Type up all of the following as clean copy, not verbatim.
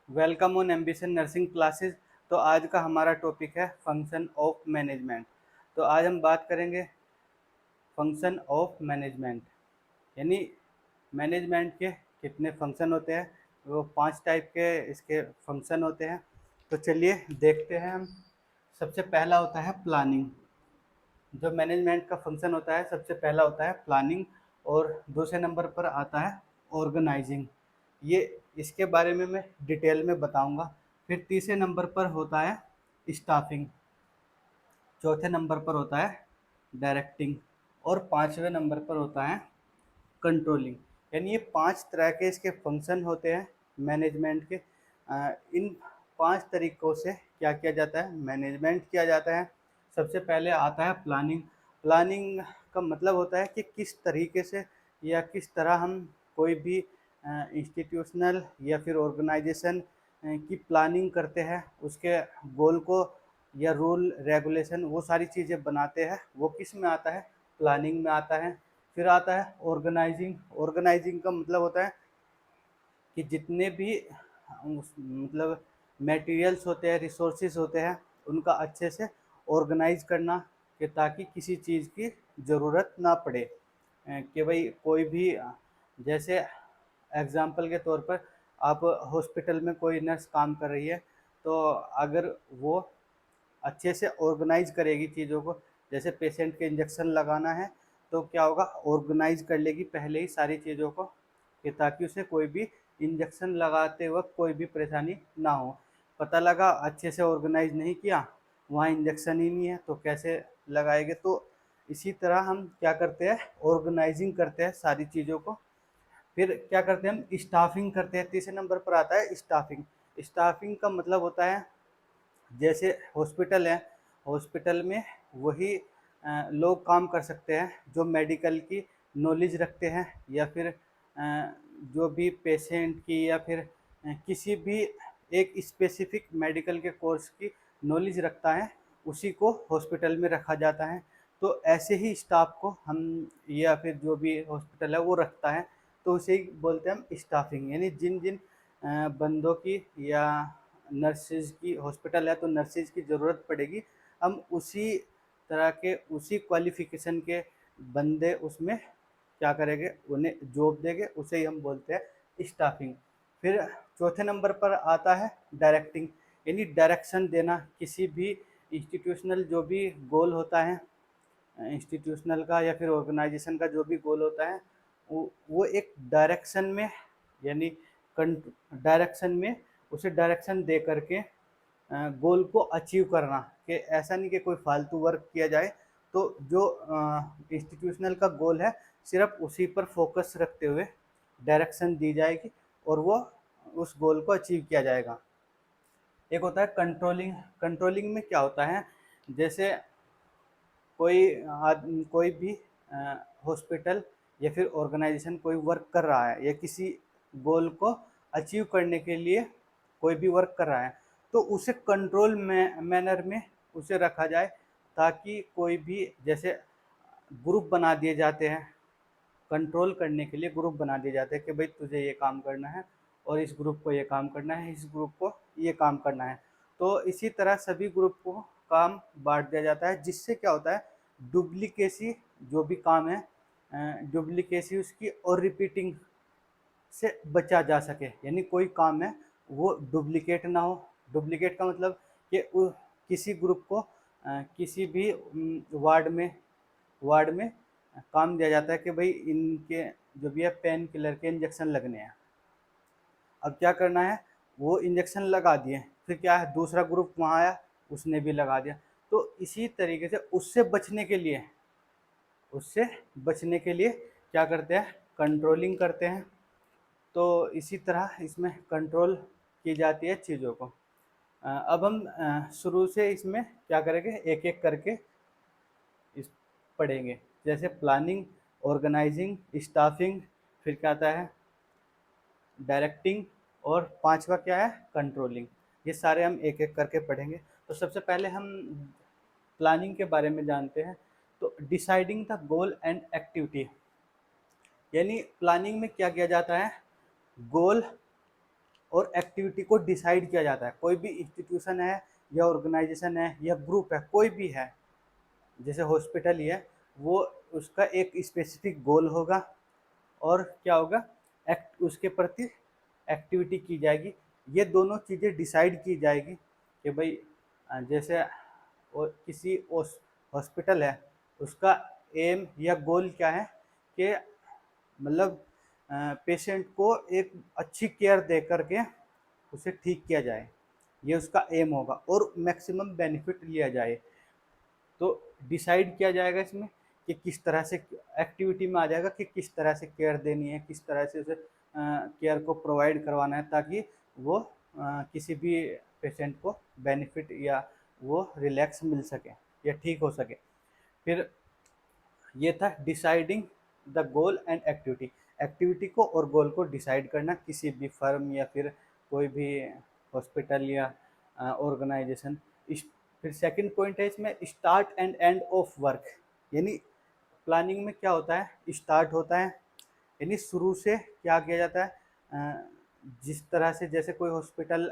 Welcome on ambition nursing classes. तो आज का हमारा टॉपिक है फंक्शन ऑफ मैनेजमेंट। तो आज हम बात करेंगे फंक्शन ऑफ मैनेजमेंट, यानी मैनेजमेंट के कितने फंक्शन होते हैं। वो 5 टाइप के इसके फंक्शन होते हैं। तो चलिए देखते हैं हम। सबसे पहला होता है प्लानिंग। जो मैनेजमेंट का फंक्शन होता है सबसे पहला होता है प्लानिंग, और दूसरे नंबर पर आता है ऑर्गेनाइजिंग। ये इसके बारे में मैं डिटेल में बताऊंगा। फिर तीसरे नंबर पर होता है स्टाफिंग, चौथे नंबर पर होता है डायरेक्टिंग, और पांचवें नंबर पर होता है कंट्रोलिंग। यानी ये 5 तरह के इसके फंक्शन होते हैं मैनेजमेंट के। इन 5 तरीकों से क्या किया जाता है, मैनेजमेंट किया जाता है। सबसे पहले आता है प्लानिंग। प्लानिंग का मतलब होता है कि किस तरीके से या किस तरह हम कोई भी इंस्टीट्यूशनल या फिर ऑर्गेनाइजेशन की प्लानिंग करते हैं, उसके गोल को या रूल रेगुलेशन वो सारी चीज़ें बनाते हैं, वो किस में आता है, प्लानिंग में आता है। फिर आता है ऑर्गेनाइजिंग। ऑर्गेनाइजिंग का मतलब होता है कि जितने भी मतलब मटेरियल्स होते हैं, रिसोर्सेज होते हैं, उनका अच्छे से ऑर्गेनाइज करना, कि ताकि किसी चीज़ की ज़रूरत ना पड़े। कि भाई कोई भी जैसे एग्ज़ाम्पल के तौर पर आप हॉस्पिटल में कोई नर्स काम कर रही है, तो अगर वो अच्छे से ऑर्गेनाइज करेगी चीज़ों को, जैसे पेशेंट के इंजेक्शन लगाना है तो क्या होगा, ऑर्गेनाइज कर लेगी पहले ही सारी चीज़ों को, कि ताकि उसे कोई भी इंजेक्शन लगाते वक्त कोई भी परेशानी ना हो। पता लगा अच्छे से ऑर्गेनाइज नहीं किया, वहाँ इंजेक्शन ही नहीं है तो कैसे लगाएंगे। तो इसी तरह हम क्या करते हैं, ऑर्गेनाइजिंग करते हैं सारी चीज़ों को। फिर क्या करते हैं, हम स्टाफिंग करते हैं। तीसरे नंबर पर आता है स्टाफिंग। स्टाफिंग का मतलब होता है, जैसे हॉस्पिटल है, हॉस्पिटल में वही लोग काम कर सकते हैं जो मेडिकल की नॉलेज रखते हैं, या फिर जो भी पेशेंट की या फिर किसी भी एक स्पेसिफिक मेडिकल के कोर्स की नॉलेज रखता है, उसी को हॉस्पिटल में रखा जाता है। तो ऐसे ही स्टाफ को हम, या फिर जो भी हॉस्पिटल है वो रखता है, तो उसे ही बोलते हैं हम स्टाफिंग। यानी जिन जिन बंदों की या नर्सेज की, हॉस्पिटल है तो नर्सेज की ज़रूरत पड़ेगी, हम उसी तरह के उसी क्वालिफिकेशन के बंदे उसमें क्या करेंगे, उन्हें जॉब देंगे, उसे ही हम बोलते हैं स्टाफिंग। फिर चौथे नंबर पर आता है डायरेक्टिंग, यानी डायरेक्शन देना। किसी भी इंस्टीट्यूशनल जो भी गोल होता है इंस्टीट्यूशनल का या फिर ऑर्गेनाइजेशन का, जो भी गोल होता है वो एक डायरेक्शन में, यानी डायरेक्शन में उसे डायरेक्शन दे करके गोल को अचीव करना। कि ऐसा नहीं कि कोई फालतू वर्क किया जाए। तो जो इंस्टीट्यूशनल का गोल है, सिर्फ उसी पर फोकस रखते हुए डायरेक्शन दी जाएगी और वो उस गोल को अचीव किया जाएगा। एक होता है कंट्रोलिंग। कंट्रोलिंग में क्या होता है, जैसे कोई भी हॉस्पिटल या फिर ऑर्गेनाइजेशन कोई वर्क कर रहा है, या किसी गोल को अचीव करने के लिए कोई भी वर्क कर रहा है, तो उसे कंट्रोल में मैनर में उसे रखा जाए, ताकि कोई भी, जैसे ग्रुप बना दिए जाते हैं, कंट्रोल करने के लिए ग्रुप बना दिए जाते हैं कि भाई तुझे ये काम करना है, और इस ग्रुप को ये काम करना है, इस ग्रुप को ये काम करना है। तो इसी तरह सभी ग्रुप को काम बांट दिया जाता है, जिससे क्या होता है, डुप्लीकेसी जो भी काम है, डुप्लीकेसी उसकी और रिपीटिंग से बचा जा सके। यानी कोई काम है वो डुप्लीकेट ना हो। डुप्लीकेट का मतलब कि किसी ग्रुप को किसी भी वार्ड में काम दिया जाता है कि भाई इनके जो भी है पेन किलर के इंजेक्शन लगने हैं। अब क्या करना है, वो इंजेक्शन लगा दिए, फिर क्या है, दूसरा ग्रुप वहाँ आया, उसने भी लगा दिया। तो इसी तरीके से उससे बचने के लिए क्या करते हैं, कंट्रोलिंग करते हैं। तो इसी तरह इसमें कंट्रोल की जाती है चीज़ों को। अब हम शुरू से इसमें क्या करेंगे, एक एक करके इस पढ़ेंगे। जैसे प्लानिंग, ऑर्गेनाइजिंग, स्टाफिंग, फिर क्या आता है डायरेक्टिंग, और पांचवा क्या है, कंट्रोलिंग। ये सारे हम एक एक करके पढ़ेंगे। तो सबसे पहले हम प्लानिंग के बारे में जानते हैं। तो deciding the goal and activity, यानी प्लानिंग में क्या किया जाता है, गोल और एक्टिविटी को डिसाइड किया जाता है। कोई भी इंस्टीट्यूशन है या ऑर्गेनाइजेशन है या ग्रुप है, कोई भी है, जैसे हॉस्पिटल ही है, वो उसका एक स्पेसिफिक गोल होगा और क्या होगा, उसके प्रति एक्टिविटी की जाएगी। ये दोनों चीज़ें डिसाइड की जाएगी कि भाई जैसे किसी हॉस्पिटल है, उसका एम या गोल क्या है कि मतलब पेशेंट को एक अच्छी केयर दे करके उसे ठीक किया जाए, ये उसका एम होगा और मैक्सिमम बेनिफिट लिया जाए। तो डिसाइड किया जाएगा इसमें कि किस तरह से एक्टिविटी में आ जाएगा कि किस तरह से केयर देनी है, किस तरह से उसे केयर को प्रोवाइड करवाना है ताकि वो किसी भी पेशेंट को बेनिफिट या वो रिलैक्स मिल सके या ठीक हो सके। फिर ये था deciding the goal and activity, activity को और गोल को डिसाइड करना किसी भी फर्म या फिर कोई भी हॉस्पिटल या ऑर्गेनाइजेशन। फिर सेकंड पॉइंट है इसमें start and end of work, यानी प्लानिंग में क्या होता है, स्टार्ट होता है यानी शुरू से क्या किया जाता है, जिस तरह से जैसे कोई हॉस्पिटल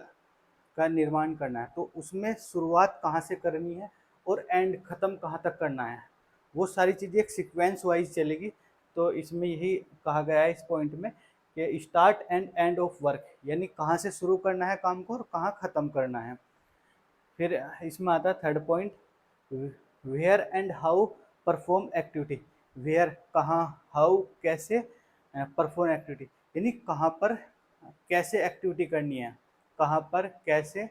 का निर्माण करना है तो उसमें शुरुआत कहाँ से करनी है और एंड ख़त्म कहाँ तक करना है, वो सारी चीज़ें एक सीक्वेंस वाइज चलेगी। तो इसमें यही कहा गया है इस पॉइंट में कि start and end of work, यानी कहाँ से शुरू करना है काम को और कहाँ ख़त्म करना है। फिर इसमें आता है third point, where and how perform activity, where कहाँ, हाउ कैसे, परफॉर्म एक्टिविटी यानी कहाँ पर कैसे एक्टिविटी करनी है, कहाँ पर कैसे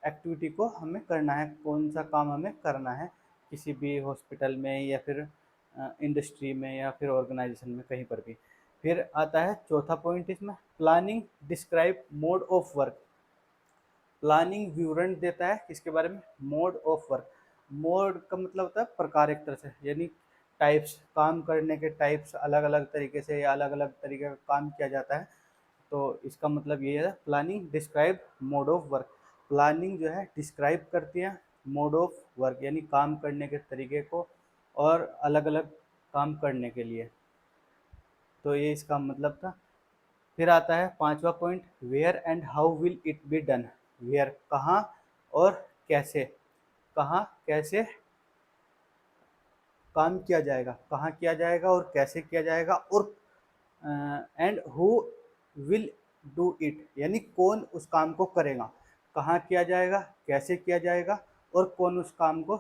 एक्टिविटी को हमें करना है, कौन सा काम हमें करना है किसी भी हॉस्पिटल में या फिर इंडस्ट्री में या फिर ऑर्गेनाइजेशन में कहीं पर भी। फिर आता है चौथा पॉइंट इसमें, planning describe mode of work, planning विवरण देता है किसके बारे में, मोड ऑफ वर्क। मोड का मतलब होता है प्रकार एक तरह से, यानी टाइप्स, काम करने के टाइप्स अलग अलग तरीके से या अलग अलग तरीके का काम किया जाता है। तो इसका मतलब ये है planning describe mode of work, planning जो है डिस्क्राइब करती है मोड ऑफ वर्क यानी काम करने के तरीके को और अलग अलग काम करने के लिए। तो ये इसका मतलब था। फिर आता है पांचवा point, where and how will it be done, where कहाँ और कैसे, कहाँ कैसे काम किया जाएगा, कहाँ किया जाएगा और कैसे किया जाएगा, और and who will do it यानी कौन उस काम को करेगा, कहाँ किया जाएगा, कैसे किया जाएगा और कौन उस काम को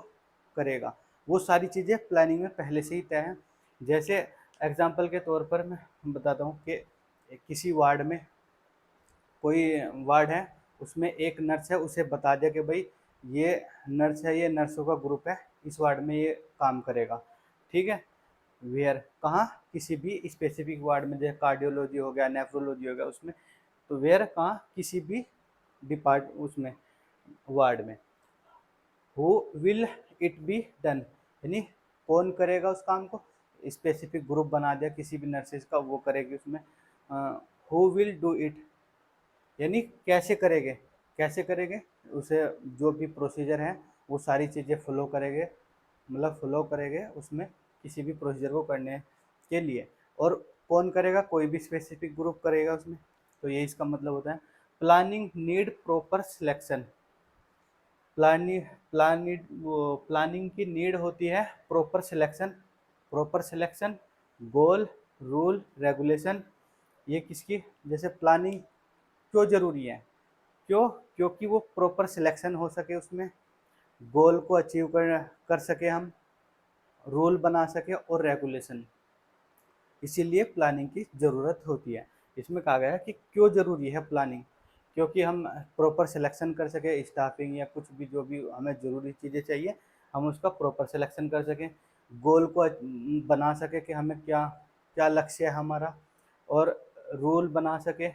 करेगा। वो सारी चीज़ें प्लानिंग में पहले से ही तय हैं। जैसे एग्जांपल के तौर पर मैं बताता हूँ कि किसी वार्ड में, कोई वार्ड है उसमें एक नर्स है, उसे बता दिया कि भाई ये नर्स है, ये नर्सों का ग्रुप है, इस वार्ड में ये काम करेगा, ठीक है। वेयर कहाँ, किसी भी स्पेसिफिक वार्ड में, जैसे कार्डियोलॉजी हो गया, नेफ्रोलॉजी हो गया, उसमें तो वेयर कहाँ, किसी भी डिपार्ट उसमें वार्ड में। Who will it be done यानी कौन करेगा उस काम को, स्पेसिफिक ग्रुप बना दिया किसी भी नर्सेज का, वो करेगी उसमें। हु विल डू इट यानी कैसे करेंगे, कैसे करेंगे उसे, जो भी प्रोसीजर है वो सारी चीज़ें फॉलो करेंगे, मतलब फॉलो करेंगे उसमें किसी भी प्रोसीजर को करने के लिए। और कौन करेगा, कोई भी स्पेसिफिक ग्रुप करेगा उसमें। तो ये इसका मतलब होता है। Planning need proper selection, planning planning वो प्लानिंग की नीड होती है प्रॉपर सिलेक्शन, प्रॉपर सिलेक्शन, गोल, रूल, रेगुलेशन। ये किसकी, जैसे प्लानिंग क्यों ज़रूरी है, क्यों, क्योंकि वो प्रॉपर सिलेक्शन हो सके उसमें, गोल को अचीव कर सके हम, रूल बना सके और रेगुलेशन, इसीलिए प्लानिंग की ज़रूरत होती है। इसमें कहा गया है कि क्यों ज़रूरी है प्लानिंग, क्योंकि हम प्रॉपर सिलेक्शन कर सकें, स्टाफिंग या कुछ भी जो भी हमें ज़रूरी चीज़ें चाहिए हम उसका प्रॉपर सिलेक्शन कर सकें, गोल को बना सके कि हमें क्या क्या लक्ष्य है हमारा, और रूल बना सके,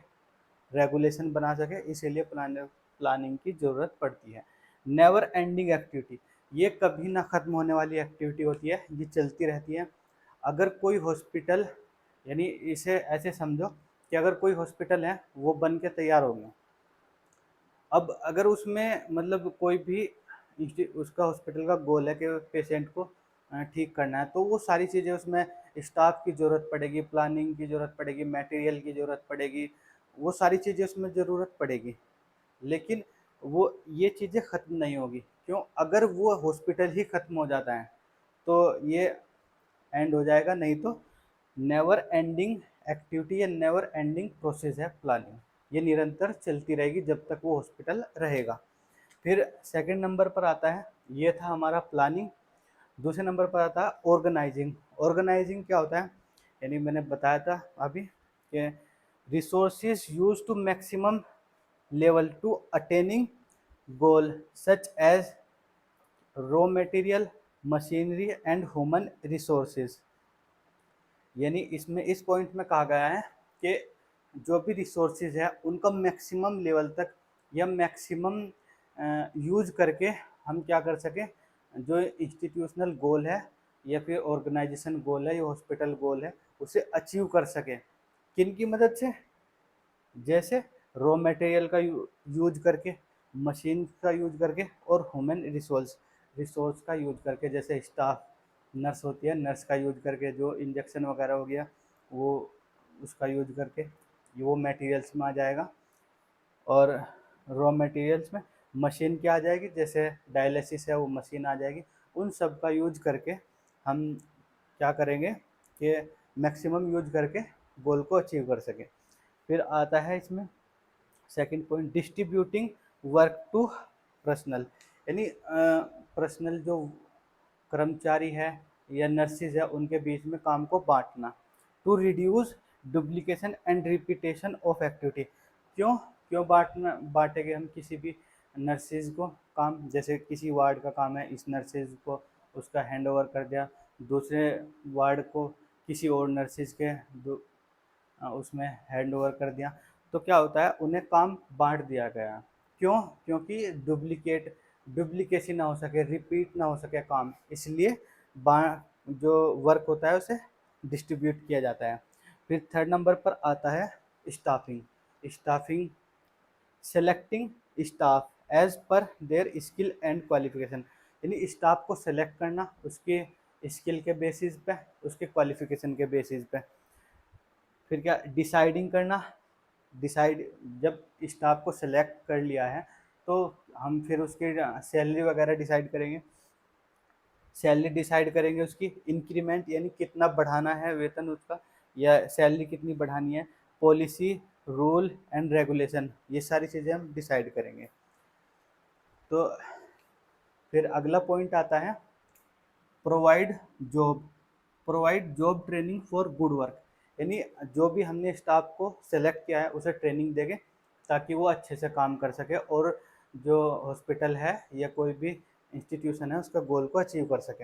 रेगुलेशन बना सके, इसीलिए प्लानिंग की ज़रूरत पड़ती है। नेवर एंडिंग एक्टिविटी, ये कभी ना ख़त्म होने वाली एक्टिविटी होती है, ये चलती रहती है। अगर कोई हॉस्पिटल, यानी इसे ऐसे समझो कि अगर कोई हॉस्पिटल है वो बन के तैयार हो गया, अब अगर उसमें मतलब कोई भी उसका हॉस्पिटल का गोल है कि पेशेंट को ठीक करना है, तो वो सारी चीज़ें उसमें स्टाफ की ज़रूरत पड़ेगी, प्लानिंग की ज़रूरत पड़ेगी, मटेरियल की ज़रूरत पड़ेगी, वो सारी चीज़ें उसमें ज़रूरत पड़ेगी, लेकिन वो ये चीज़ें ख़त्म नहीं होगी। क्यों? अगर वो हॉस्पिटल ही ख़त्म हो जाता है तो ये एंड हो जाएगा, नहीं तो नेवर एंडिंग एक्टिविटी या नेवर एंडिंग प्रोसेस है प्लानिंग, ये निरंतर चलती रहेगी जब तक वो हॉस्पिटल रहेगा। फिर सेकंड नंबर पर आता है, ये था हमारा प्लानिंग। दूसरे नंबर पर आता है ऑर्गेनाइजिंग। ऑर्गेनाइजिंग क्या होता है? यानी मैंने बताया था अभी कि resources use to maximum level to attaining goal such as raw material, machinery and human resources. यानी इसमें इस पॉइंट में कहा गया है कि जो भी रिसोर्सेज है उनका मैक्सिमम लेवल तक या मैक्सिमम यूज करके हम क्या कर सकें, जो इंस्टीट्यूशनल गोल है या फिर ऑर्गेनाइजेशन गोल है या हॉस्पिटल गोल है उसे अचीव कर सकें। किन की मदद से? जैसे रॉ मटेरियल का यूज करके, मशीन का यूज करके और ह्यूमन रिसोर्स का यूज करके, जैसे स्टाफ नर्स होती है, नर्स का यूज करके, जो इंजेक्शन वगैरह हो गया वो उसका यूज करके, ये वो मटेरियल्स में आ जाएगा। और रॉ मटेरियल्स में मशीन क्या आ जाएगी, जैसे डायलिसिस है वो मशीन आ जाएगी। उन सब का यूज करके हम क्या करेंगे कि मैक्सिमम यूज करके गोल को अचीव कर सकें। फिर आता है इसमें second point, distributing work to personnel. यानी पर्सनल जो कर्मचारी है या नर्सिस है उनके बीच में काम को बांटना। To reduce duplication and repetition of activity. क्यों क्यों बांटेंगे हम किसी भी नर्सिस को काम? जैसे किसी वार्ड का काम है, इस नर्सिस को उसका हैंड ओवर कर दिया, दूसरे वार्ड को किसी और नर्सिस के उसमें हैंड ओवर कर दिया, तो क्या होता है, उन्हें काम बांट दिया गया। क्यों? क्योंकि डुप्लीकेसी ना हो सके, रिपीट ना हो सके काम, इसलिए जो वर्क होता है उसे डिस्ट्रीब्यूट किया जाता है। फिर थर्ड नंबर पर आता है staffing. Staffing selecting staff as per their skill and qualification. यानी स्टाफ को सेलेक्ट करना उसके स्किल के बेसिस पे, उसके क्वालिफिकेशन के बेसिस पे। फिर क्या? डिसाइडिंग करना। डिसाइड, जब स्टाफ को सेलेक्ट कर लिया है तो हम फिर उसकी सैलरी वगैरह डिसाइड करेंगे। सैलरी डिसाइड करेंगे, उसकी इंक्रीमेंट यानी कितना बढ़ाना है वेतन उसका, या सैलरी कितनी बढ़ानी है। पॉलिसी, रूल एंड रेगुलेशन, ये सारी चीज़ें हम डिसाइड करेंगे। तो फिर अगला पॉइंट आता है provide job. Provide job training for good work. यानी जो भी हमने स्टाफ को सेलेक्ट किया है उसे ट्रेनिंग देंगे ताकि वो अच्छे से काम कर सके और जो हॉस्पिटल है या कोई भी इंस्टीट्यूशन है उसका गोल को अचीव कर सके।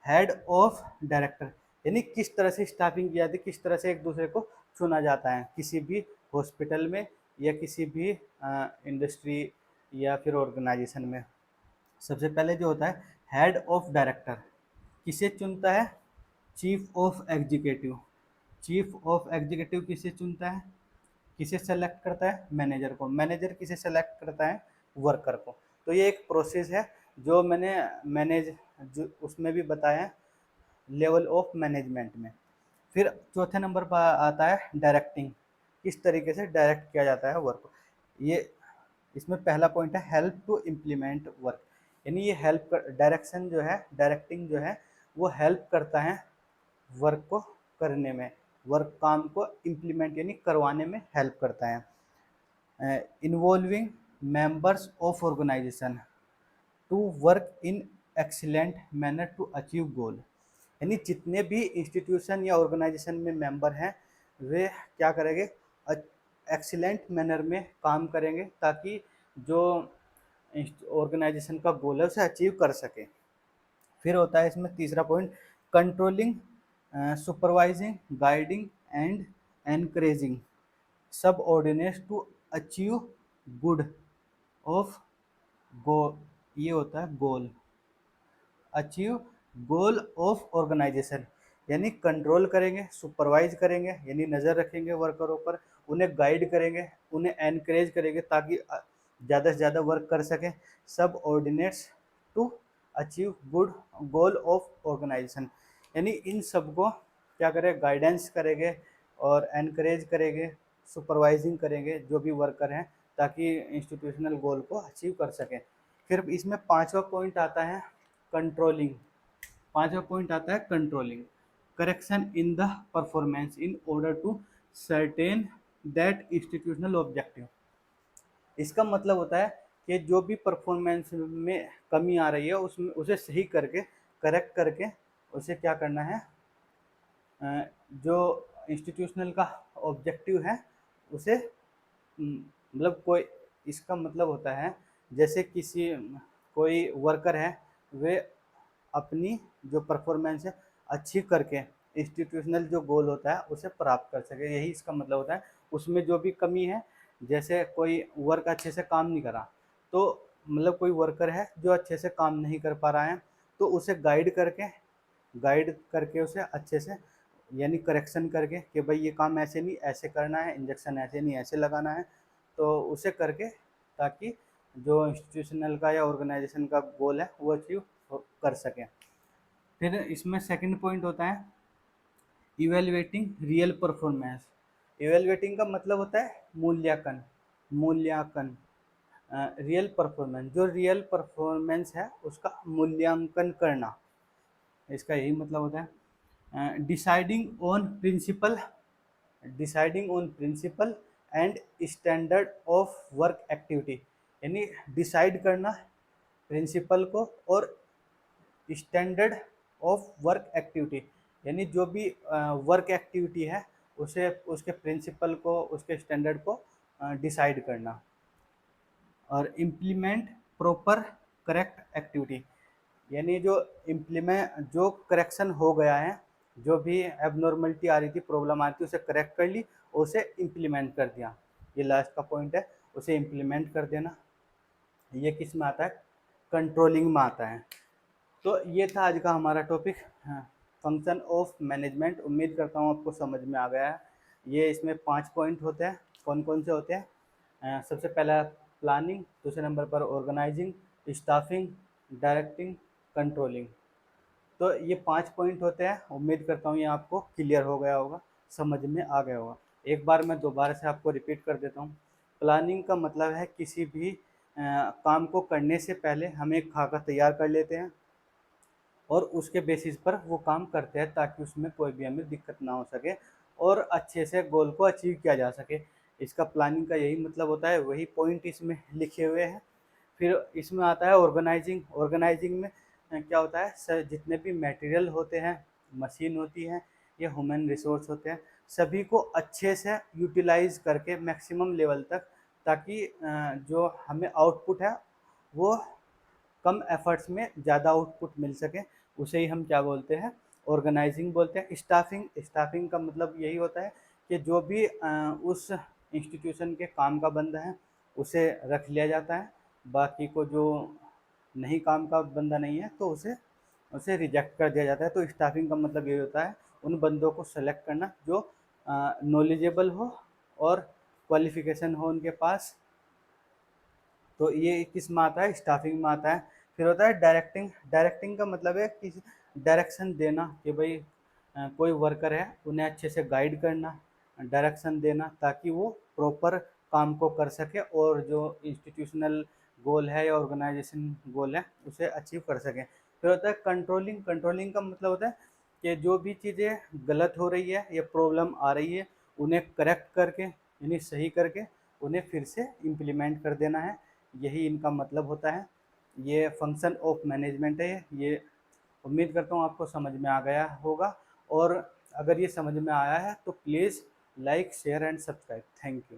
हेड ऑफ डायरेक्टर, यानी किस तरह से स्टाफिंग की जाती है, किस तरह से एक दूसरे को चुना जाता है किसी भी हॉस्पिटल में या किसी भी इंडस्ट्री या फिर ऑर्गेनाइजेशन में। सबसे पहले जो होता है हेड ऑफ डायरेक्टर, किसे चुनता है? Chief of executive. Chief of executive किसे चुनता है? किसे सेलेक्ट करता है? मैनेजर को। मैनेजर किसे सेलेक्ट करता है? वर्कर को। तो ये एक प्रोसेस है जो मैंने मैनेज जो उसमें भी बताया, लेवल ऑफ मैनेजमेंट में। फिर चौथे नंबर पर आता है डायरेक्टिंग। किस तरीके से डायरेक्ट किया जाता है वर्क। ये इसमें पहला पॉइंट है हेल्प टू इम्प्लीमेंट वर्क। यानी ये हेल्प कर, डायरेक्शन जो है, डायरेक्टिंग जो है वो हेल्प करता है वर्क को करने में, वर्क काम को इम्प्लीमेंट यानी करवाने में हेल्प करता है। Involving members of organisation to work in excellent manner to achieve goal. यानी जितने भी इंस्टीट्यूशन या ऑर्गेनाइजेशन में मेंबर हैं वे क्या करेंगे? एक्सीलेंट मैनर में काम करेंगे ताकि जो ऑर्गेनाइजेशन का गोल है उसे अचीव कर सके। फिर होता है इसमें तीसरा point controlling, supervising, guiding and encouraging subordinates to achieve good of go. ये होता है goal, achieve goal of organisation. यानी कंट्रोल करेंगे, सुपरवाइज करेंगे यानी नज़र रखेंगे वर्करों पर, उन्हें गाइड करेंगे, उन्हें एनकरेज करेंगे ताकि ज़्यादा से ज़्यादा वर्क कर सकें। Subordinates to achieve good goal of organisation. यानी इन सब को क्या करें? गाइडेंस करेंगे और एनकरेज करेंगे सुपरवाइजिंग करेंगे जो भी वर्कर हैं, ताकि इंस्टीट्यूशनल गोल को अचीव कर सकें। फिर इसमें पांचवा पॉइंट आता है कंट्रोलिंग। पांचवा पॉइंट आता है controlling, correction in the performance in order to certain that institutional objective. इसका मतलब होता है कि जो भी परफॉर्मेंस में कमी आ रही है उसमें उसे सही करके, करेक्ट करके उसे क्या करना है, जो इंस्टीट्यूशनल का ऑब्जेक्टिव है उसे मतलब कोई, इसका मतलब होता है जैसे किसी कोई वर्कर है, वे अपनी जो परफॉर्मेंस है अच्छी करके इंस्टीट्यूशनल जो गोल होता है उसे प्राप्त कर सके, यही इसका मतलब होता है। उसमें जो भी कमी है, जैसे कोई वर्क अच्छे से काम नहीं करा, तो मतलब कोई वर्कर है जो अच्छे से काम नहीं कर पा रहा है, तो उसे गाइड करके उसे अच्छे से, यानी करेक्शन करके कि भाई ये काम ऐसे नहीं ऐसे करना है, इंजेक्शन ऐसे नहीं ऐसे लगाना है, तो उसे करके ताकि जो इंस्टीट्यूशनल का या ऑर्गेनाइजेशन का गोल है वो अचीव कर सकें। फिर इसमें सेकंड पॉइंट होता है इवेल्युएटिंग रियल परफॉर्मेंस। इवेल्युएटिंग का मतलब होता है मूल्यांकन। मूल्यांकन रियल परफॉर्मेंस, जो रियल परफॉर्मेंस है उसका मूल्यांकन करना, इसका यही मतलब होता है। Deciding on principle and standard of work activity, यानी डिसाइड करना प्रिंसिपल को और स्टैंडर्ड ऑफ वर्क एक्टिविटी, यानी जो भी वर्क एक्टिविटी है उसे, उसके प्रिंसिपल को, उसके स्टैंडर्ड को डिसाइड करना। और इम्प्लीमेंट प्रॉपर करेक्ट एक्टिविटी, यानी जो करेक्शन हो गया है, जो भी एबनॉर्मलिटी आ रही थी, प्रॉब्लम आ रही थी, उसे करेक्ट कर ली, उसे इम्प्लीमेंट कर दिया। ये लास्ट का पॉइंट है, उसे इम्प्लीमेंट कर देना। ये किस में आता है, कंट्रोलिंग में आता है। तो ये था आज का हमारा टॉपिक, फंक्शन ऑफ मैनेजमेंट। उम्मीद करता हूँ आपको समझ में आ गया है। ये इसमें 5 पॉइंट होते हैं। कौन कौन से होते हैं? सबसे पहला प्लानिंग, दूसरे नंबर पर ऑर्गेनाइजिंग, स्टाफिंग, डायरेक्टिंग, कंट्रोलिंग। तो ये 5 पॉइंट होते हैं। उम्मीद करता हूँ ये आपको क्लियर हो गया होगा, समझ में आ गया होगा। एक बार मैं दोबारा से आपको रिपीट कर देता हूँ। प्लानिंग का मतलब है किसी भी काम को करने से पहले हम एक खाका तैयार कर लेते हैं और उसके बेसिस पर वो काम करते हैं, ताकि उसमें कोई भी हमें दिक्कत ना हो सके और अच्छे से गोल को अचीव किया जा सके। इसका प्लानिंग का यही मतलब होता है, वही पॉइंट इसमें लिखे हुए हैं। फिर इसमें आता है ऑर्गेनाइजिंग। ऑर्गेनाइजिंग में क्या होता है, सर जितने भी मटेरियल होते हैं, मशीन होती है या ह्यूमन रिसोर्स होते हैं, सभी को अच्छे से यूटिलाइज करके मैक्सिमम लेवल तक, ताकि जो हमें आउटपुट है वो कम एफर्ट्स में ज़्यादा आउटपुट मिल सके, उसे ही हम क्या बोलते हैं, ऑर्गेनाइजिंग बोलते हैं। स्टाफिंग का मतलब यही होता है कि जो भी उस इंस्टीट्यूशन के काम का बंदा है उसे रख लिया जाता है, बाकी को जो नहीं काम का बंदा नहीं है तो उसे उसे रिजेक्ट कर दिया जाता है। तो स्टाफिंग का मतलब यही होता है उन बंदों को सेलेक्ट करना जो नॉलेजेबल हो और क्वालिफिकेशन हो उनके पास। तो ये किस में आता है, स्टाफिंग में आता है। फिर होता है डायरेक्टिंग। डायरेक्टिंग का मतलब है कि डायरेक्शन देना, कि भाई कोई वर्कर है उन्हें अच्छे से गाइड करना, डायरेक्शन देना, ताकि वो प्रॉपर काम को कर सके और जो इंस्टीट्यूशनल गोल है या ऑर्गेनाइजेशन गोल है उसे अचीव कर सकें। फिर होता है कंट्रोलिंग। कंट्रोलिंग का मतलब होता है कि जो भी चीज़ें गलत हो रही है या प्रॉब्लम आ रही है उन्हें करेक्ट करके, यानी सही करके उन्हें फिर से इम्प्लीमेंट कर देना है, यही इनका मतलब होता है। ये फंक्शन ऑफ मैनेजमेंट है। ये उम्मीद करता हूँ आपको समझ में आ गया होगा, और अगर ये समझ में आया है तो please like share and subscribe. Thank you.